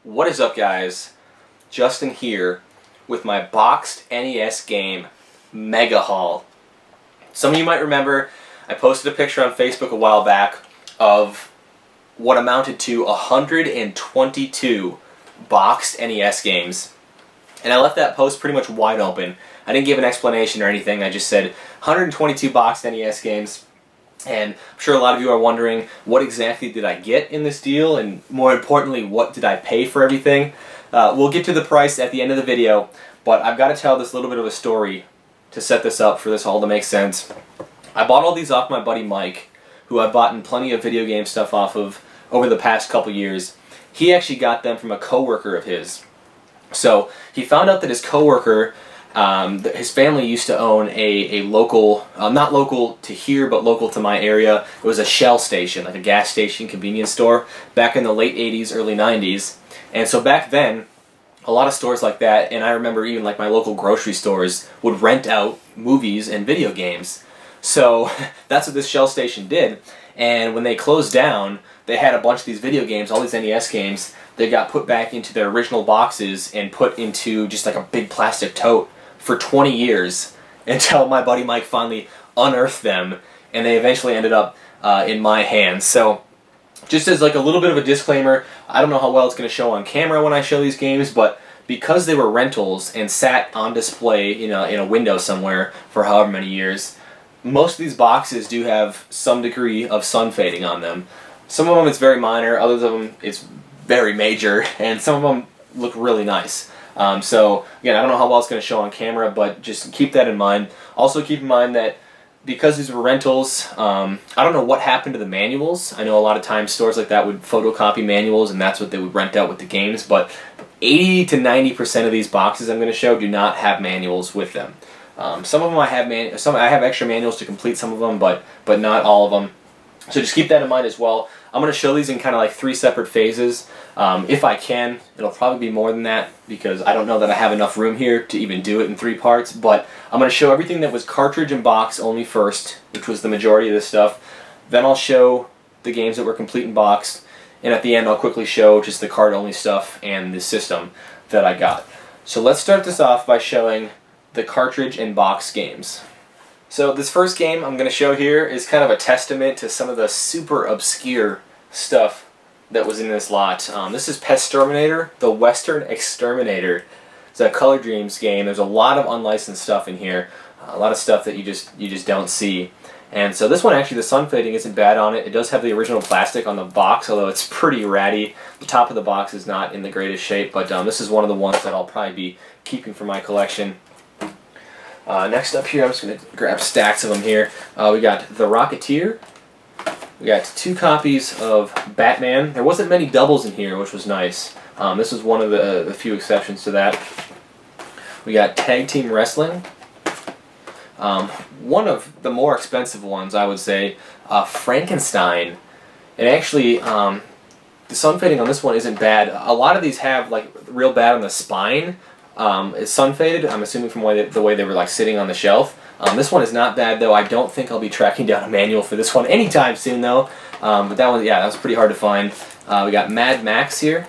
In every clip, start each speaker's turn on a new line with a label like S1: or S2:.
S1: What is up, guys? Justin here with my boxed NES game Mega Haul. Some of you might remember I posted a picture on Facebook a while back of what amounted to 122 boxed NES games. And I left that post pretty much wide open. I didn't give an explanation or anything. I just said 122 boxed NES games. And I'm sure a lot of you are wondering, what exactly did I get in this deal? And more importantly, what did I pay for everything? We'll get to the price at the end of the video, but I've got to tell this little bit of a story to set this up for this haul to make sense. I bought all these off my buddy Mike, who I've bought plenty of video game stuff off of over the past couple years. He actually got them from a coworker of his. So he found out that his coworker, his family used to own a local, not local to here, but local to my area. It was a Shell station, like a gas station convenience store, back in the late 80s, early 90s. And so back then, a lot of stores like that, and I remember even like my local grocery stores, would rent out movies and video games. So that's what this Shell station did. And when they closed down, they had a bunch of these video games, all these NES games. They got put back into their original boxes and put into just like a big plastic tote for 20 years until my buddy Mike finally unearthed them, and they eventually ended up in my hands. So just as like a little bit of a disclaimer, I don't know how well it's going to show on camera when I show these games, but because they were rentals and sat on display in a window somewhere for however many years, most of these boxes do have some degree of sun fading on them. Some of them it's very minor, others of them it's very major, and some of them look really nice. So again, I don't know how well it's going to show on camera, but just keep that in mind. Also keep in mind that because these were rentals, I don't know what happened to the manuals. I know a lot of times stores like that would photocopy manuals and that's what they would rent out with the games, but 80 to 90% of these boxes I'm going to show do not have manuals with them. Some of them I have extra manuals to complete some of them, but not all of them. So just keep that in mind as well. I'm going to show these in kind of like 3 separate phases. If I can, it'll probably be more than that because I don't know that I have enough room here to even do it in 3 parts, but I'm going to show everything that was cartridge and box only first, which was the majority of this stuff. Then I'll show the games that were complete and boxed, and at the end I'll quickly show just the card only stuff and the system that I got. So let's start this off by showing the cartridge and box games. So this first game I'm going to show here is kind of a testament to some of the super obscure stuff that was in this lot. This is Pestterminator, the Western Exterminator. It's a Color Dreams game. There's a lot of unlicensed stuff in here, a lot of stuff that you just don't see. And so this one, actually, the sun fading isn't bad on it. It does have the original plastic on the box, although it's pretty ratty. The top of the box is not in the greatest shape, but this is one of the ones that I'll probably be keeping for my collection. Next up here, I'm just going to grab stacks of them here. We got The Rocketeer. We got 2 copies of Batman. There wasn't many doubles in here, which was nice. This was one of the few exceptions to that. We got Tag Team Wrestling. One of the more expensive ones, I would say, Frankenstein. And actually, the sun fading on this one isn't bad. A lot of these have like real bad on the spine. It's sun faded, I'm assuming from the way they were like sitting on the shelf. This one is not bad though. I don't think I'll be tracking down a manual for this one anytime soon though. But that one, yeah, that was pretty hard to find. We got Mad Max here.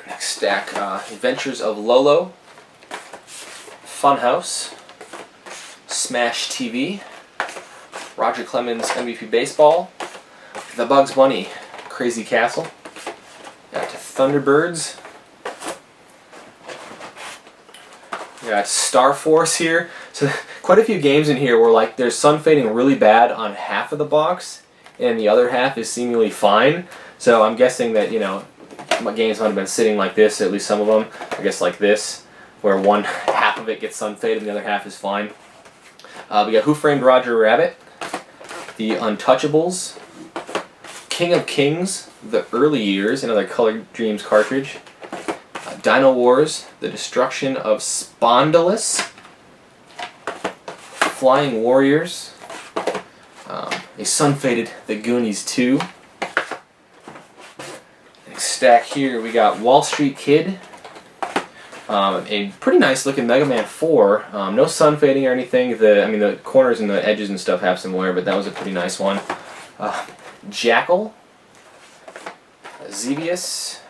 S1: Next stack, Adventures of Lolo, Funhouse, Smash TV, Roger Clemens MVP Baseball, The Bugs Bunny Crazy Castle, got Thunderbirds. We got Star Force here. So quite a few games in here where like there's sun fading really bad on half of the box and the other half is seemingly fine. So I'm guessing that, you know, my games might have been sitting like this, at least some of them. I guess like this, where one half of it gets sun faded and the other half is fine. We got Who Framed Roger Rabbit, The Untouchables, King of Kings, The Early Years, another Color Dreams cartridge. Dino Wars, The Destruction of Spondylus, Flying Warriors, a sun-faded The Goonies 2. Next stack here, we got Wall Street Kid, a pretty nice looking Mega Man 4. No sun fading or anything. The corners and the edges and stuff have some wear, but that was a pretty nice one. Jackal, Xevious,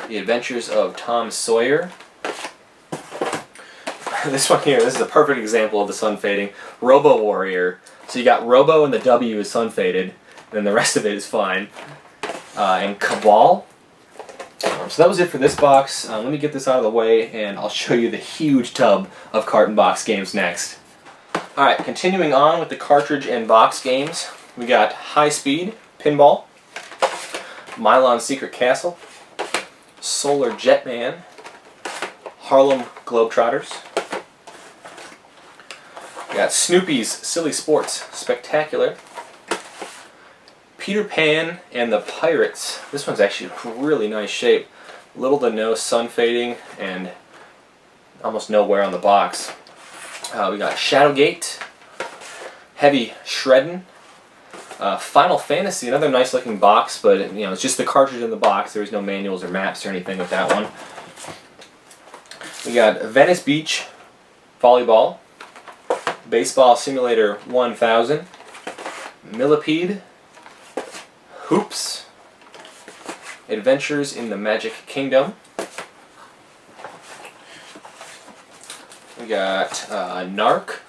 S1: The Adventures of Tom Sawyer. This one here, this is a perfect example of the sun fading. Robo Warrior. So you got Robo and the W is sun faded, and then the rest of it is fine. And Cabal. So that was it for this box. Let me get this out of the way, and I'll show you the huge tub of carton box games next. Alright, continuing on with the cartridge and box games, we got High Speed, Pinball, Milon Secret Castle, Solar Jetman, Harlem Globetrotters. We got Snoopy's Silly Sports Spectacular, Peter Pan and the Pirates. This one's actually really nice shape. Little to no sun fading and almost no wear on the box. We got Shadowgate, Heavy Shreddin', Final Fantasy, another nice looking box, but it's just the cartridge in the box. There was no manuals or maps or anything with that one. We got Venice Beach Volleyball, Baseball Simulator 1000, Millipede, Hoops, Adventures in the Magic Kingdom. We got Narc,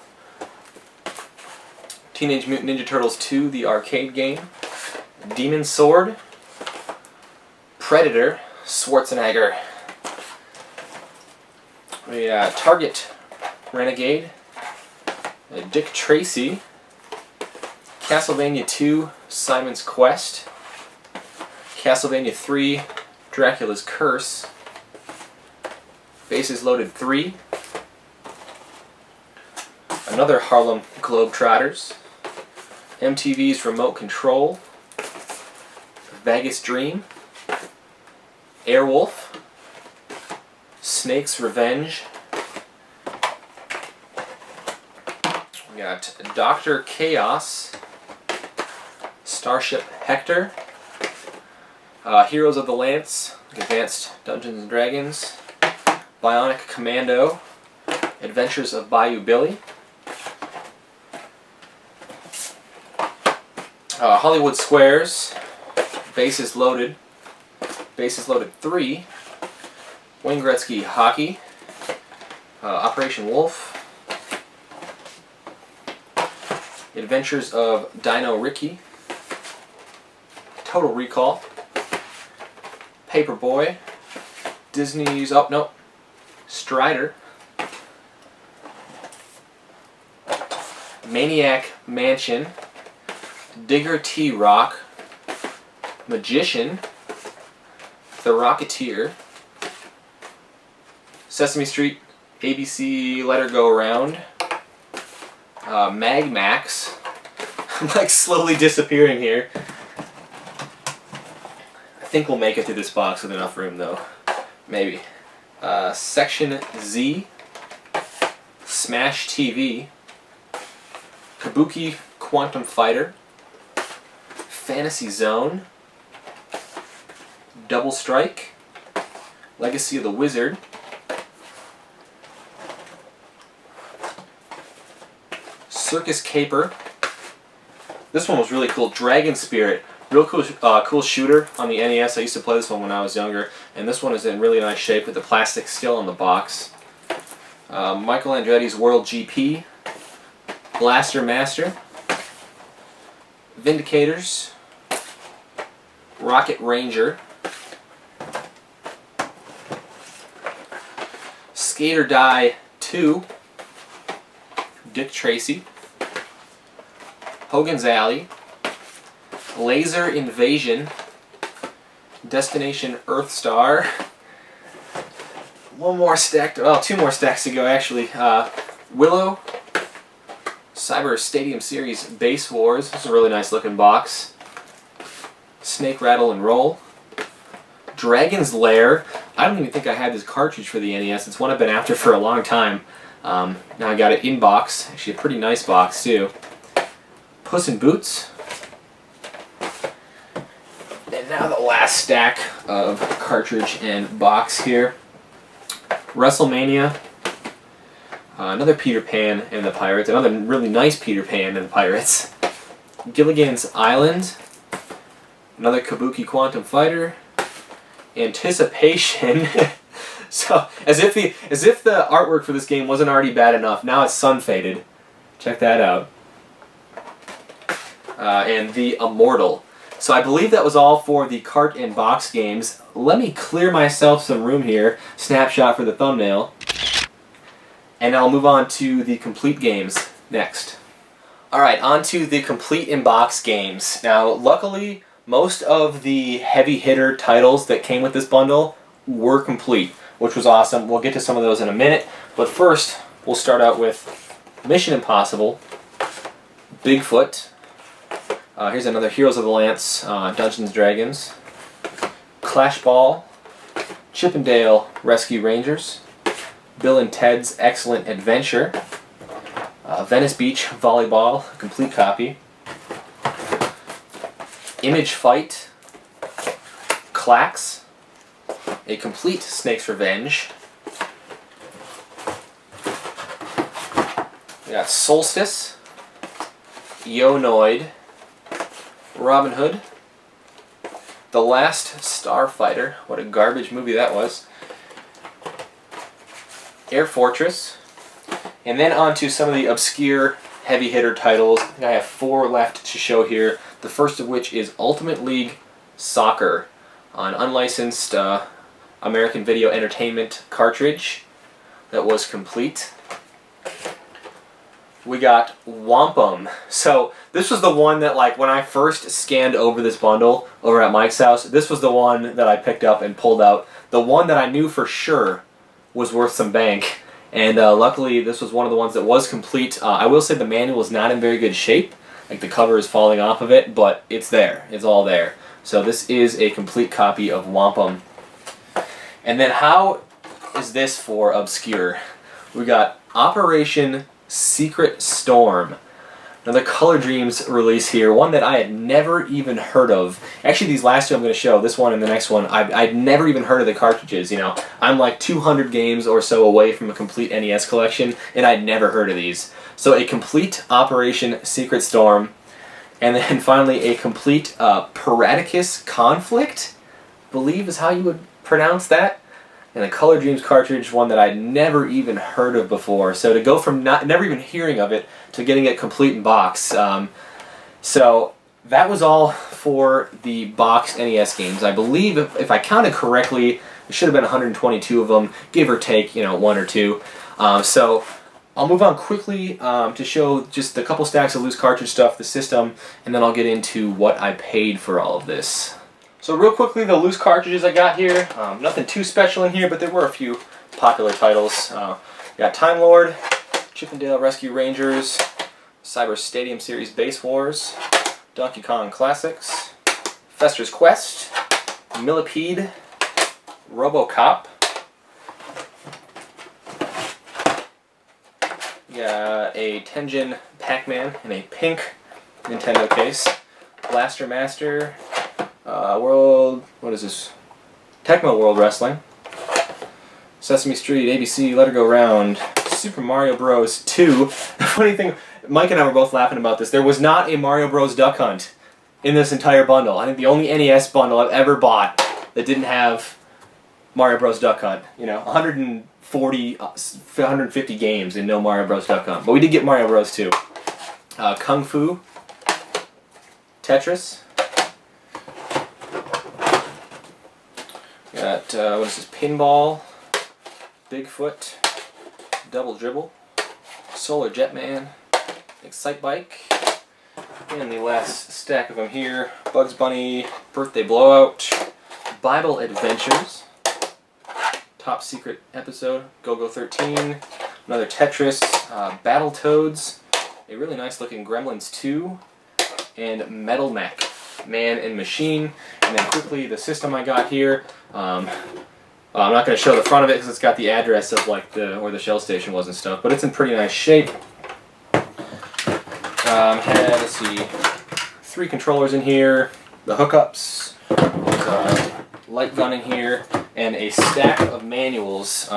S1: Teenage Mutant Ninja Turtles 2, the arcade game, Demon Sword, Predator, Schwarzenegger. We got Target, Renegade, Dick Tracy, Castlevania 2, Simon's Quest, Castlevania 3, Dracula's Curse, Bases Loaded 3, another Harlem Globetrotters, MTV's Remote Control, Vegas Dream, Airwolf, Snake's Revenge. We got Dr. Chaos, Starship Hector, Heroes of the Lance, Advanced Dungeons and Dragons, Bionic Commando, Adventures of Bayou Billy, Hollywood Squares, Bases Loaded 3, Wayne Gretzky Hockey, Operation Wolf, Adventures of Dino Ricky, Total Recall, Paperboy, Disney's, Strider, Maniac Mansion, Digger T-Rock, Magician, The Rocketeer, Sesame Street, ABC Let Her Go Around, Mag Max. I'm like slowly disappearing here. I think we'll make it through this box with enough room though. Maybe. Section Z, Smash TV, Kabuki Quantum Fighter, Fantasy Zone, Double Strike, Legacy of the Wizard, Circus Caper. This one was really cool. Dragon Spirit. Real cool shooter on the NES. I used to play this one when I was younger, and this one is in really nice shape with the plastic still on the box. Michael Andretti's World GP, Blaster Master, Vindicators, Rocket Ranger, Skate or Die 2, Dick Tracy, Hogan's Alley, Laser Invasion, Destination Earthstar. One more stack, well, two more stacks to go actually. Willow, Cyber Stadium Series Base Wars. This is a really nice looking box. Snake Rattle and Roll. Dragon's Lair. I don't even think I had this cartridge for the NES. It's one I've been after for a long time. Now I got it in box. Actually a pretty nice box too. Puss in Boots. And now the last stack of cartridge and box here. WrestleMania. Another Peter Pan and the Pirates. Another really nice Peter Pan and the Pirates. Gilligan's Island. Another Kabuki Quantum Fighter. Anticipation. So, as if the artwork for this game wasn't already bad enough, now it's sun faded. Check that out. And the Immortal. So I believe that was all for the cart and box games. Let me clear myself some room here. Snapshot for the thumbnail. And I'll move on to the complete games next. Alright, on to the complete in-box games. Now, luckily, most of the heavy hitter titles that came with this bundle were complete, which was awesome. We'll get to some of those in a minute. But first, we'll start out with Mission Impossible, Bigfoot. Here's another Heroes of the Lance, Dungeons & Dragons, Clash Ball, Chip 'n Dale Rescue Rangers, Bill and Ted's Excellent Adventure, Venice Beach Volleyball, a complete copy, Image Fight, Clax, a complete Snake's Revenge. We got Solstice, Yo-Noid, Robin Hood, The Last Starfighter, what a garbage movie that was, Air Fortress, and then on to some of the obscure heavy hitter titles. I think I have 4 left to show here, the first of which is Ultimate League Soccer, an unlicensed American Video Entertainment cartridge that was complete. We got Wampum. So this was the one that, like, when I first scanned over this bundle over at Mike's house, this was the one that I picked up and pulled out. The one that I knew for sure was worth some bank. And luckily this was one of the ones that was complete. I will say the manual is not in very good shape. Like, the cover is falling off of it, but it's there. It's all there. So this is a complete copy of Wampum. And then how is this for obscure? We got Operation Secret Storm. Another Color Dreams release here, one that I had never even heard of. Actually, these last two I'm going to show, this one and the next one, I'd never even heard of the cartridges, you know. I'm like 200 games or so away from a complete NES collection, and I'd never heard of these. So a complete Operation Secret Storm, and then finally a complete Paradicus Conflict, I believe is how you would pronounce that. And a Color Dreams cartridge, one that I'd never even heard of before. So to go from never even hearing of it to getting it complete in box. So that was all for the boxed NES games. I believe, if I counted correctly, there should have been 122 of them, give or take, you know, 1 or 2. So I'll move on quickly to show just a couple stacks of loose cartridge stuff, the system, and then I'll get into what I paid for all of this. So real quickly, the loose cartridges I got here, nothing too special in here, but there were a few popular titles. We got Time Lord, Chip 'n Dale Rescue Rangers, Cyber Stadium Series Base Wars, Donkey Kong Classics, Fester's Quest, Millipede, RoboCop. We got a Tenjin Pac-Man in a pink Nintendo case, Blaster Master, what is this? Tecmo World Wrestling, Sesame Street, ABC, Let Her Go Round, Super Mario Bros. 2. The funny thing, Mike and I were both laughing about this, there was not a Mario Bros. Duck Hunt in this entire bundle. I think the only NES bundle I've ever bought that didn't have Mario Bros. Duck Hunt. You know, 150 games and no Mario Bros. Duck Hunt. But we did get Mario Bros. 2. Kung Fu, Tetris, got, what is this, Pinball, Bigfoot, Double Dribble, Solar Jetman, Excite Bike, and the last stack of them here, Bugs Bunny, Birthday Blowout, Bible Adventures, Top Secret Episode, Go-Go 13, another Tetris, Battletoads, a really nice looking Gremlins 2, and Metal Mech, Man and Machine. And then quickly, the system I got here, I'm not going to show the front of it because it's got the address of like where the shell station was and stuff, but it's in pretty nice shape. Had, let's see, 3 controllers in here, the hookups, light gun in here, and a stack of manuals.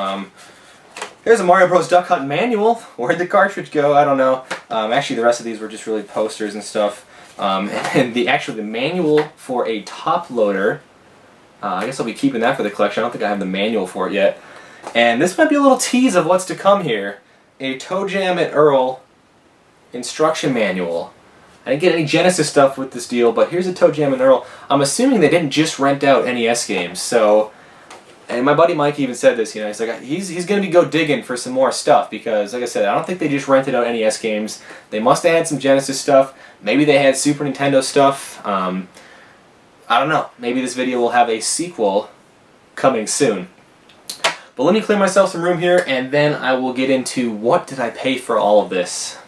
S1: Here's a Mario Bros. Duck Hunt manual. Where'd the cartridge go? I don't know. Actually, the rest of these were just really posters and stuff. And actually the manual for a top loader, I guess I'll be keeping that for the collection. I don't think I have the manual for it yet. And this might be a little tease of what's to come here. A Toejam and Earl instruction manual. I didn't get any Genesis stuff with this deal, but here's a Toejam and Earl. I'm assuming they didn't just rent out NES games, so... And my buddy Mike even said this, you know, he's like, he's going to be go digging for some more stuff, because, like I said, I don't think they just rented out NES games. They must have had some Genesis stuff. Maybe they had Super Nintendo stuff. I don't know. Maybe this video will have a sequel coming soon. But let me clear myself some room here, and then I will get into what did I pay for all of this.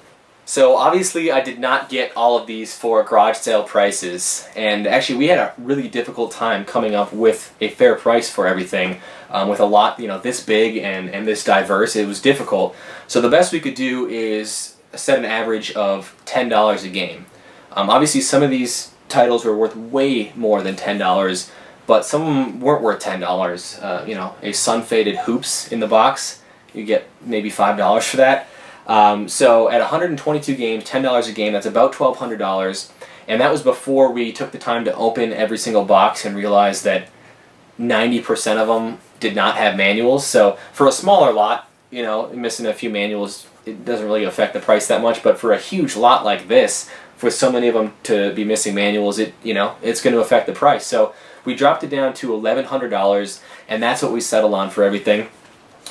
S1: So obviously I did not get all of these for garage sale prices, and actually we had a really difficult time coming up with a fair price for everything. With a lot, you know, this big and this diverse, it was difficult. So the best we could do is set an average of $10 a game. Obviously some of these titles were worth way more than $10, but some of them weren't worth $10. You know, a Sun-Faded Hoops in the box, you get maybe $5 for that. So at 122 games, $10 a game, that's about $1,200, and that was before we took the time to open every single box and realized that 90% of them did not have manuals. So for a smaller lot, you know, missing a few manuals, it doesn't really affect the price that much, but for a huge lot like this, for so many of them to be missing manuals, you know, it's going to affect the price. So we dropped it down to $1,100, and that's what we settled on for everything.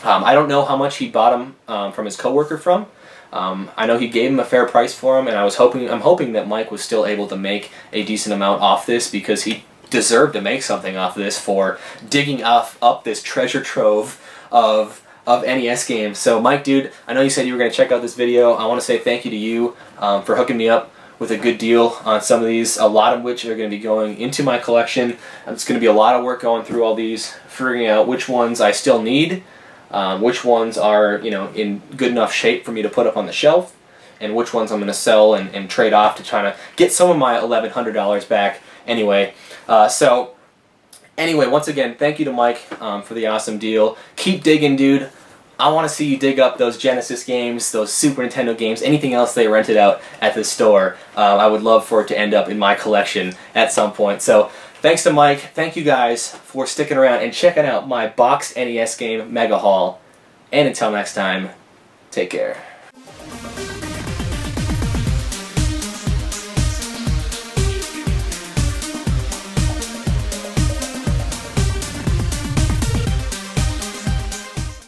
S1: I don't know how much he bought them from his coworker from. I know he gave him a fair price for them, and I'm hoping that Mike was still able to make a decent amount off this, because he deserved to make something off of this for digging up this treasure trove of NES games. So Mike, dude, I know you said you were going to check out this video. I want to say thank you to you for hooking me up with a good deal on some of these, a lot of which are going to be going into my collection. It's going to be a lot of work going through all these, figuring out which ones I still need, which ones are, you know, in good enough shape for me to put up on the shelf, and which ones I'm going to sell and trade off to try to get some of my $1,100 back anyway. So anyway, once again, thank you to Mike for the awesome deal. Keep digging, dude. I want to see you dig up those Genesis games, those Super Nintendo games, anything else they rented out at the store. I would love for it to end up in my collection at some point. So thanks to Mike. Thank you guys for sticking around and checking out my boxed NES game Mega Haul. And until next time, take care.